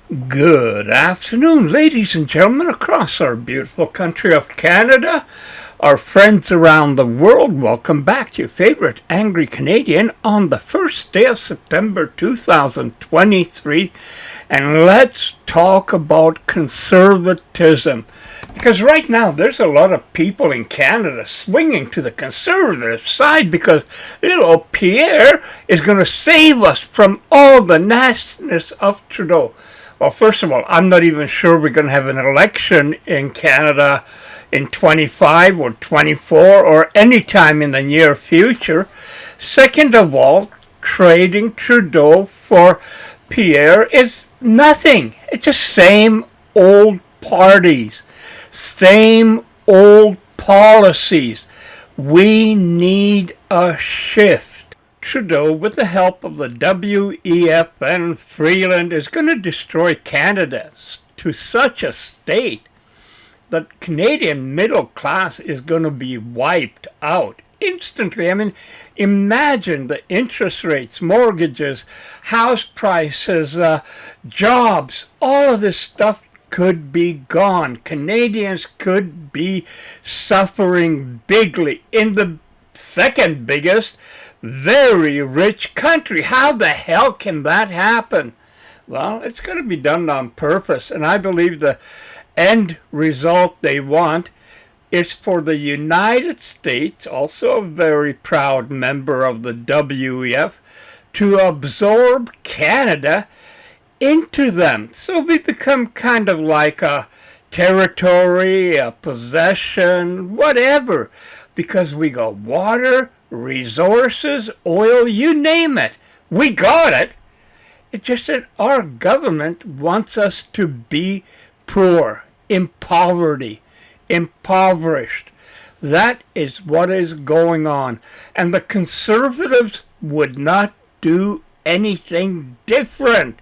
Good afternoon, ladies and gentlemen, across our beautiful country of Canada, our friends around the world. Welcome back to your favorite Angry Canadian on the first day of September 2023. And let's talk about conservatism. Because right now, there's a lot of people in Canada swinging to the conservative side because little Pierre is going to save us from all the nastiness of Trudeau. Well, first of all, I'm not even sure we're going to have an election in Canada in 25 or 24 or any time in the near future. Second of all, trading Trudeau for Pierre is nothing. It's the same old parties, same old policies. We need a shift. Trudeau, with the help of the WEF and Freeland, is going to destroy Canada to such a state that Canadian middle class is going to be wiped out instantly. I mean, imagine the interest rates, mortgages, house prices, jobs, all of this stuff could be gone. Canadians could be suffering bigly in the second biggest very rich country. How the hell can that happen? Well, it's going to be done on purpose, and I believe the end result they want is for the United States, also a very proud member of the WEF, to absorb Canada into them. So we become kind of like a territory, a possession, whatever, because we got water, resources, oil, you name it. We got it. It's just that our government wants us to be poor, in poverty, impoverished. That is what is going on. And the Conservatives would not do anything different.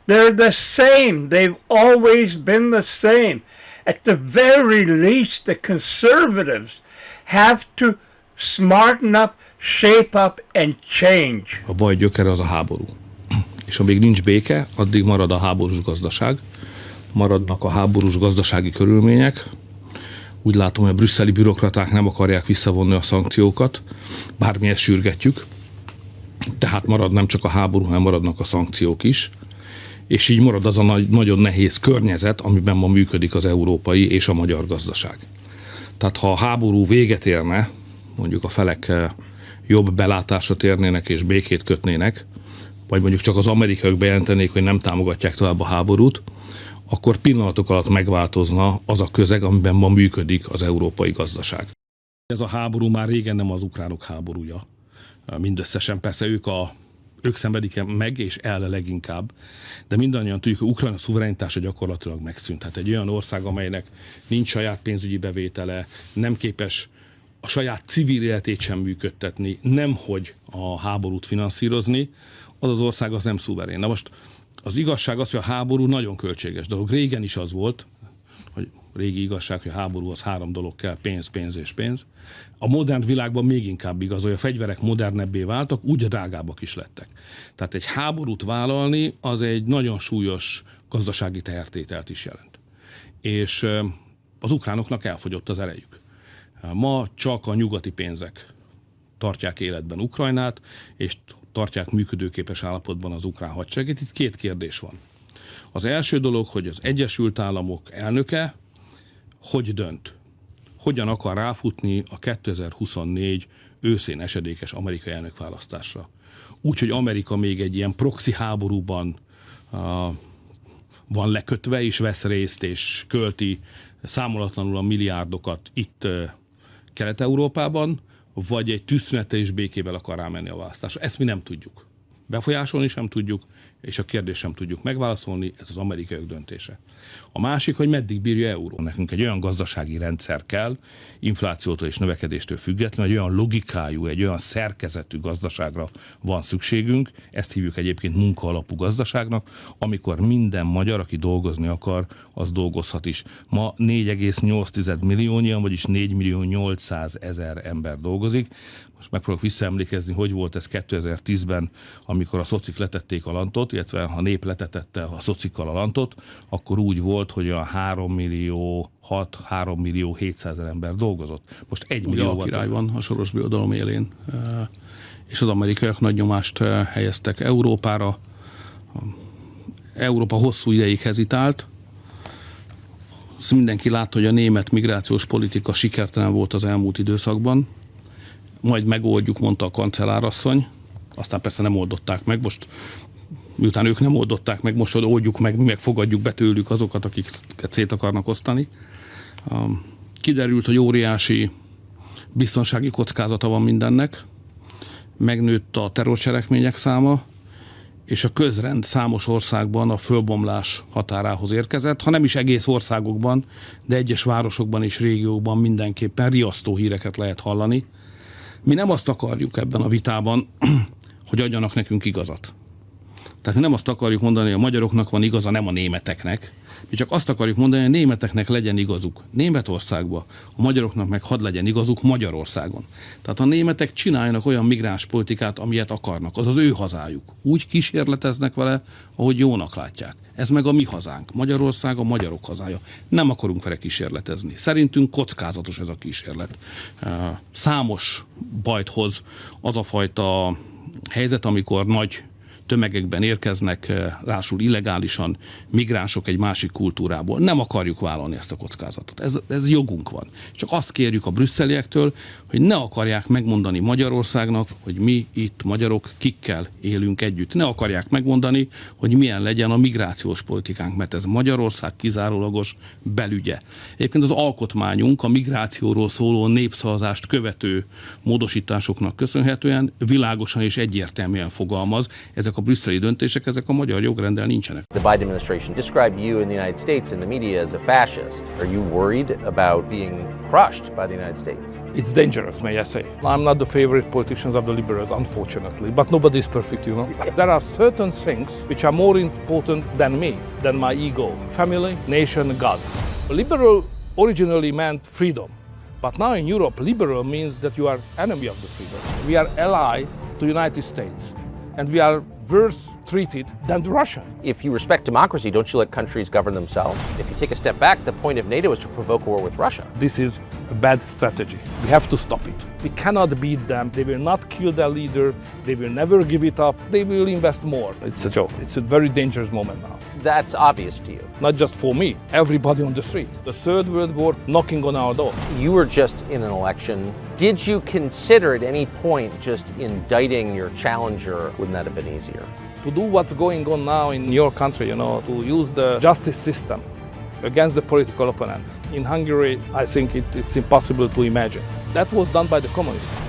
They're the same. They've always been the same. At the very least, the Conservatives have to smarten up, shape up and change. A baj gyökere az a háború. És amíg nincs béke, addig marad a háborús gazdaság, maradnak a háborús gazdasági körülmények. Úgy látom, hogy a brüsszeli bürokraták nem akarják visszavonni a szankciókat, bármilyen sürgetjük. Tehát marad nem csak a háború, hanem maradnak a szankciók is. És így marad az a nagyon nehéz környezet, amiben ma működik az európai és a magyar gazdaság. Tehát ha a háború véget érne, mondjuk a felek jobb belátásra térnének és békét kötnének, vagy mondjuk csak az amerikaiak bejelentenék, hogy nem támogatják tovább a háborút, akkor pillanatok alatt megváltozna az a közeg, amiben ma működik az európai gazdaság. Ez a háború már régen nem az ukránok háborúja. Mindösszesen persze ők szenvedik meg, és el leginkább. De mindannyian tudjuk, hogy Ukrajna szuverenitása gyakorlatilag megszűnt. Hát egy olyan ország, amelynek nincs saját pénzügyi bevétele, nem képes a saját civil életét sem működtetni, nemhogy a háborút finanszírozni, az az ország az nem szuverén. Na most az igazság az, hogy a háború nagyon költséges dolog. Régen is az volt, hogy régi igazság, hogy a háború az 3 dolog kell, pénz, pénz és pénz. A modern világban még inkább igaz, hogy a fegyverek modernebbé váltak, úgy drágábbak is lettek. Tehát egy háborút vállalni, az egy nagyon súlyos gazdasági tehertételt is jelent. És az ukránoknak elfogyott az erejük. Ma csak a nyugati pénzek tartják életben Ukrajnát, és tartják működőképes állapotban az ukrán hadsereget. Itt 2 kérdés van. Az első dolog, hogy az Egyesült Államok elnöke hogy dönt? Hogyan akar ráfutni a 2024 őszén esedékes amerikai elnökválasztásra? Úgyhogy Amerika még egy ilyen proxy háborúban van lekötve, és vesz részt, és költi számolatlanul a milliárdokat itt Kelet-Európában, vagy egy tűzszünettel és békével akar rámenni a választásra. Ezt mi nem tudjuk. Befolyásolni sem tudjuk, és a kérdést sem tudjuk megválaszolni, ez az amerikaiak döntése. A másik, hogy meddig bírja euró. Nekünk egy olyan gazdasági rendszer kell, inflációtól és növekedéstől függetlenül, egy olyan logikájú, egy olyan szerkezetű gazdaságra van szükségünk, ezt hívjuk egyébként munkaalapú gazdaságnak, amikor minden magyar, aki dolgozni akar, az dolgozhat is. Ma 4,8 milliónyian, vagyis 4.800.000 ember dolgozik. Most megpróbálok visszaemlékezni, hogy volt ez 2010-ben, amikor a szocik letették a lantot. lantot, illetve a nép letetette a szocikkal a lantot, akkor úgy volt, hogy a 3 millió 700 000 ember dolgozott. Most 1 millió a király van a soros birodalom élén, és az amerikaiak nagy nyomást helyeztek Európára. Európa hosszú ideig hezitált. Azt mindenki látta, hogy a német migrációs politika sikertelen volt az elmúlt időszakban. Majd megoldjuk, mondta a kancellárasszony. Aztán persze nem oldották meg. Most, miután ők nem oldották meg, most oldjuk meg, mi megfogadjuk be tőlük azokat, akiket szét akarnak osztani. Kiderült, hogy óriási biztonsági kockázata van mindennek. Megnőtt a terrorcselekmények száma, és a közrend számos országban a fölbomlás határához érkezett, ha nem is egész országokban, de egyes városokban és régiókban mindenképpen riasztó híreket lehet hallani. Mi nem azt akarjuk ebben a vitában, hogy adjanak nekünk igazat. Tehát mi nem azt akarjuk mondani, hogy a magyaroknak van igaza, nem a németeknek. Mi csak azt akarjuk mondani, hogy a németeknek legyen igazuk Németországban, a magyaroknak meg hadd legyen igazuk Magyarországon. Tehát a németek csináljanak olyan migránspolitikát, amilyet akarnak. Az az ő hazájuk. Úgy kísérleteznek vele, ahogy jónak látják. Ez meg a mi hazánk. Magyarország a magyarok hazája. Nem akarunk vele kísérletezni. Szerintünk kockázatos ez a kísérlet. Számos bajt hoz az a fajta helyzet, amikor nagy tömegekben érkeznek, rásul illegálisan migránsok egy másik kultúrából. Nem akarjuk vállalni ezt a kockázatot. Ez jogunk van. Csak azt kérjük a brüsszeliektől, hogy ne akarják megmondani Magyarországnak, hogy mi itt magyarok kikkel élünk együtt. Ne akarják megmondani, hogy milyen legyen a migrációs politikánk, mert ez Magyarország kizárólagos belügye. Egyébként az alkotmányunk a migrációról szóló népszavazást követő módosításoknak köszönhetően világosan és egyértelműen fogalmaz. Ezek a brüsszeli döntések, ezek a magyar jogrendel nincsenek. The Biden administration described you in the United States in the media as a fascist. Are you worried about being crushed by the United States? It's dangerous, may I say. I'm not the favorite politicians of the liberals, unfortunately, but nobody is perfect, you know. There are certain things which are more important than me, than my ego. Family, nation, God. Liberal originally meant freedom, but now in Europe, liberal means that you are enemy of the freedom. We are ally to United States, and we are worse treated than the Russians. If you respect democracy, don't you let countries govern themselves? If you take a step back, the point of NATO is to provoke a war with Russia. This is a bad strategy. We have to stop it. We cannot beat them. They will not kill their leader. They will never give it up. They will invest more. It's a joke. It's a very dangerous moment now. That's obvious to you. Not just for me, everybody on the street. The Third World War knocking on our door. You were just in an election. Did you consider at any point just indicting your challenger? Wouldn't that have been easier? To do what's going on now in your country, you know, to use the justice system against the political opponents. In Hungary, I think it's impossible to imagine. That was done by the communists.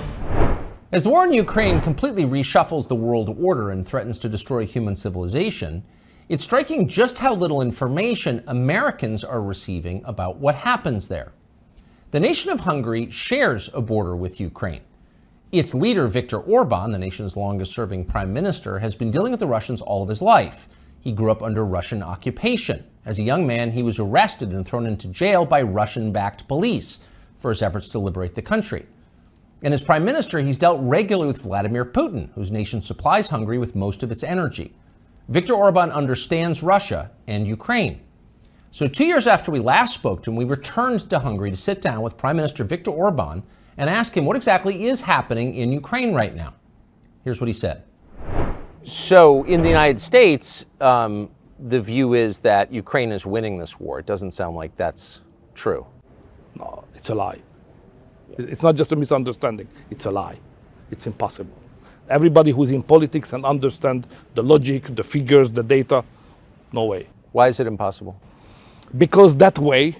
As the war in Ukraine completely reshuffles the world order and threatens to destroy human civilization, it's striking just how little information Americans are receiving about what happens there. The nation of Hungary shares a border with Ukraine. Its leader, Viktor Orban, the nation's longest-serving prime minister, has been dealing with the Russians all of his life. He grew up under Russian occupation. As a young man, he was arrested and thrown into jail by Russian-backed police for his efforts to liberate the country. And as prime minister, he's dealt regularly with Vladimir Putin, whose nation supplies Hungary with most of its energy. Viktor Orban understands Russia and Ukraine. So 2 years after we last spoke to him, we returned to Hungary to sit down with Prime Minister Viktor Orban and ask him what exactly is happening in Ukraine right now. Here's what he said. So in the United States, the view is that Ukraine is winning this war. It doesn't sound like that's true. No, it's a lie. It's not just a misunderstanding. It's a lie. It's impossible. Everybody who's in politics and understand the logic, the figures, the data, no way. Why is it impossible? Because that way,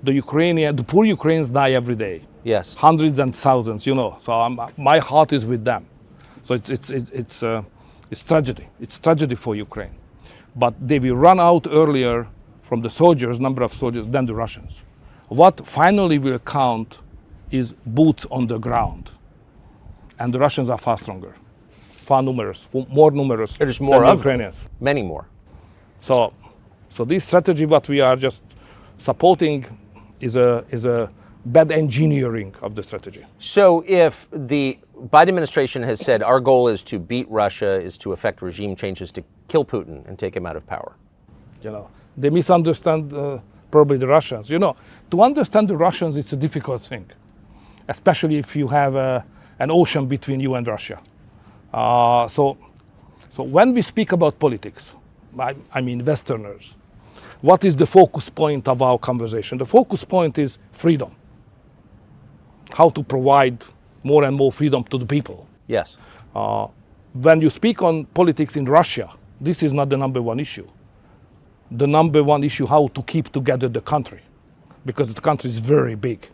the poor Ukrainians die every day. Yes. Hundreds and thousands, you know. So my heart is with them. So it's tragedy. It's tragedy for Ukraine. But they will run out earlier from the soldiers, number of soldiers, than the Russians. What finally will count is boots on the ground. And the Russians are far stronger, far numerous, more numerous There's more than of Ukrainians. them. Many more. So this strategy, what we are just supporting, is a bad engineering of the strategy. So if the Biden administration has said our goal is to beat Russia, is to effect regime changes to kill Putin and take him out of power. You know, they misunderstand probably the Russians. You know, to understand the Russians, it's a difficult thing, especially if you have an ocean between you and Russia. So when we speak about politics, I mean Westerners, what is the focus point of our conversation? The focus point is freedom. How to provide more and more freedom to the people. Yes. When you speak on politics in Russia, this is not the number one issue. The number one issue, how to keep together the country, because the country is very big.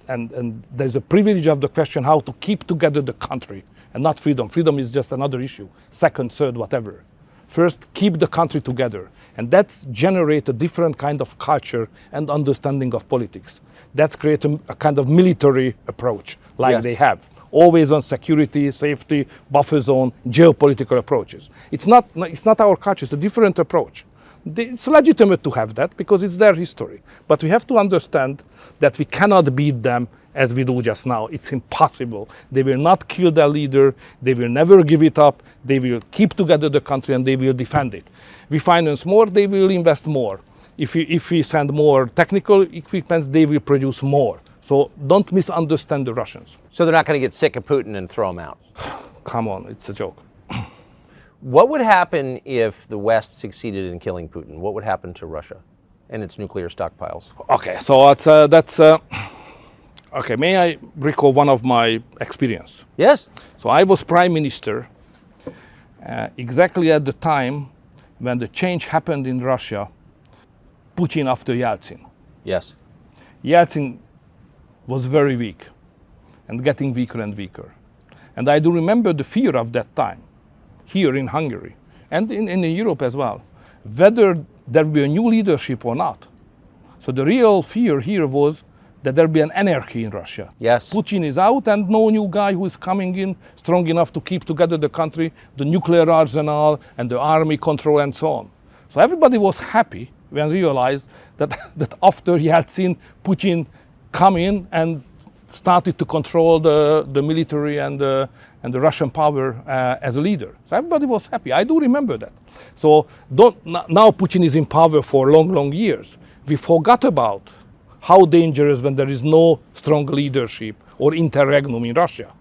And there's a privilege of the question how to keep together the country and not freedom. Freedom is just another issue, second, third, whatever. First, keep the country together. And that's generate a different kind of culture and understanding of politics. That's create a kind of military approach like Yes. they have. Always on security, safety, buffer zone, geopolitical approaches. It's not our culture, it's a different approach. It's legitimate to have that because it's their history. But we have to understand that we cannot beat them as we do just now. It's impossible. They will not kill their leader. They will never give it up. They will keep together the country and they will defend it. We finance more, they will invest more. If we send more technical equipment, they will produce more. So don't misunderstand the Russians. So they're not going to get sick of Putin and throw him out. Come on, it's a joke. What would happen if the West succeeded in killing Putin? What would happen to Russia and its nuclear stockpiles? Okay, so that's okay. May I recall one of my experience? Yes. So I was prime minister exactly at the time when the change happened in Russia, Putin after Yeltsin. Yes. Yeltsin was very weak and getting weaker and weaker. And I do remember the fear of that time here in Hungary and in Europe as well, whether there will be a new leadership or not. So the real fear here was that there will be an anarchy in Russia. Yes. Putin is out and no new guy who is coming in strong enough to keep together the country, the nuclear arsenal and the army control and so on. So everybody was happy when realized that after Yeltsin, Putin come in and started to control the military and the Russian power as a leader. So everybody was happy. I do remember that. So now Putin is in power for long, long years. We forgot about how dangerous when there is no strong leadership or interregnum in Russia.